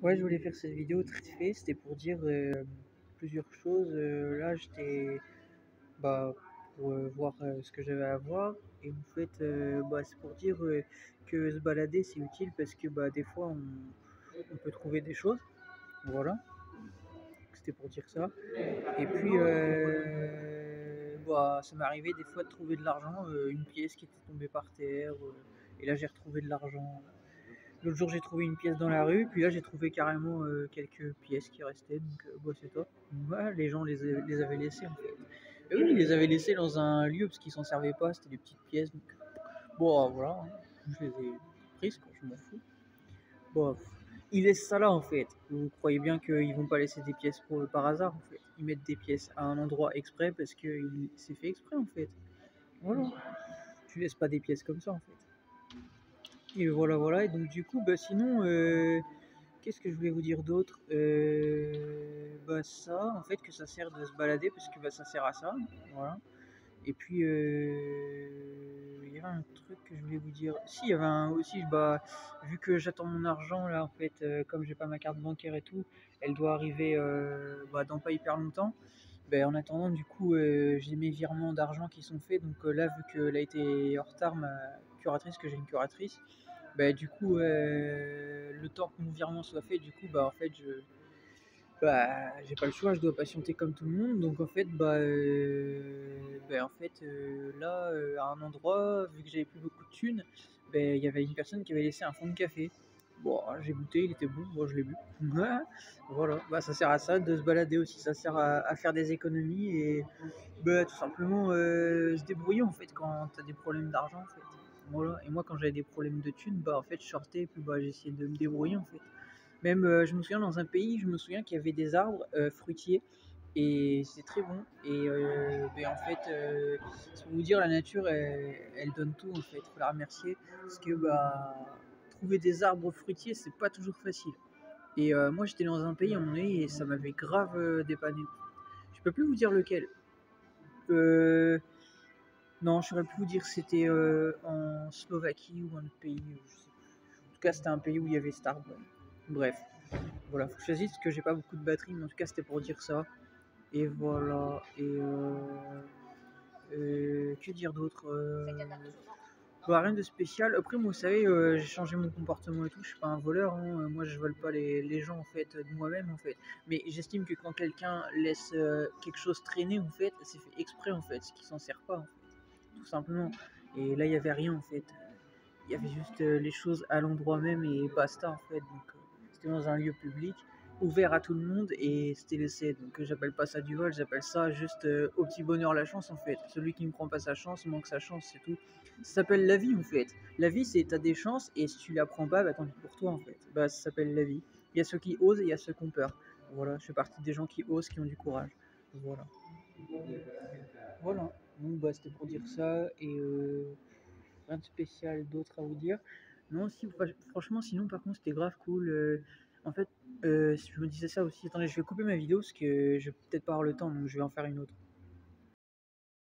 Ouais, je voulais faire cette vidéo très fait, c'était pour dire plusieurs choses. Là, j'étais bah, pour voir ce que j'avais à voir. Et en fait, c'est pour dire que se balader, c'est utile parce que des fois, on peut trouver des choses. Voilà, c'était pour dire ça. Et puis, ça m'est arrivé des fois de trouver de l'argent, une pièce qui était tombée par terre. Et là, j'ai retrouvé de l'argent. L'autre jour, j'ai trouvé une pièce dans la rue, puis là, j'ai trouvé carrément quelques pièces qui restaient, donc c'est top. Ouais, les gens les avaient laissées en fait. Et oui, ils les avaient laissées dans un lieu parce qu'ils s'en servaient pas, c'était des petites pièces. Donc, voilà, hein. Je les ai prises, quoi, je m'en fous. Bon, ils laissent ça là en fait. Vous croyez bien qu'ils vont pas laisser des pièces par hasard en fait. Ils mettent des pièces à un endroit exprès parce que c'est fait exprès en fait. Voilà. Tu laisses pas des pièces comme ça en fait. Et voilà, voilà. Et donc, du coup, sinon. Qu'est-ce que je voulais vous dire d'autre? Ça, en fait, que ça sert de se balader parce que ça sert à ça, voilà. Et puis il y avait un truc que je voulais vous dire. Si, il y avait un aussi, vu que j'attends mon argent là, en fait, comme j'ai pas ma carte bancaire et tout, elle doit arriver dans pas hyper longtemps. En attendant, du coup, j'ai mes virements d'argent qui sont faits. Donc là, vu qu'elle a été en retard, ma curatrice, que j'ai une curatrice, du coup, le temps que mon virement soit fait, du coup, en fait, j'ai pas le choix, je dois patienter comme tout le monde. Donc en fait, là, à un endroit, vu que j'avais plus beaucoup de thunes, il y avait une personne qui avait laissé un fond de café. Bon, j'ai goûté, il était bon, moi je l'ai bu. Voilà, ça sert à ça, de se balader aussi, ça sert à faire des économies et tout simplement se débrouiller en fait quand t'as des problèmes d'argent en fait. Voilà, et moi quand j'avais des problèmes de thunes, en fait je sortais et puis j'essayais de me débrouiller en fait. Même je me souviens dans un pays, je me souviens qu'il y avait des arbres fruitiers et c'est très bon. Et en fait, c'est pour vous dire, la nature elle donne tout en fait, il faut la remercier parce que trouver des arbres fruitiers c'est pas toujours facile. Et moi j'étais dans un pays à un moment donné et ça m'avait grave dépanné. Je peux plus vous dire lequel. Non, je saurais plus vous dire si c'était en Slovaquie ou un autre pays. Je sais plus. En tout cas, c'était un pays où il y avait cet arbre. Bref, voilà, faut que je choisisse parce que j'ai pas beaucoup de batterie, mais en tout cas, c'était pour dire ça. Et voilà. Et que dire d'autre? Rien de spécial. Après, moi, vous savez, j'ai changé mon comportement et tout. Je suis pas un voleur, hein. Moi, je vole pas les gens en fait de moi-même en fait. Mais j'estime que quand quelqu'un laisse quelque chose traîner en fait, c'est fait exprès en fait, ce qui s'en sert pas en fait, tout simplement. Et là, il y avait rien en fait. Il y avait juste les choses à l'endroit même et basta en fait. Donc, c'était dans un lieu public, ouvert à tout le monde et c'était laissé. Donc, j'appelle pas ça du vol, j'appelle ça juste au petit bonheur la chance en fait. Celui qui ne prend pas sa chance manque sa chance, c'est tout. Ça s'appelle la vie en fait. La vie, c'est t'as des chances et si tu la prends pas, tant pis pour toi en fait. Ça s'appelle la vie. Il y a ceux qui osent et il y a ceux qui ont peur. Voilà, je fais partie des gens qui osent, qui ont du courage. Voilà. Voilà. Donc, c'était pour dire ça et rien de spécial d'autre à vous dire. Non, si, franchement, sinon, par contre, c'était grave cool. En fait, je me disais ça aussi. Attendez, je vais couper ma vidéo parce que je vais peut-être pas avoir le temps, donc je vais en faire une autre.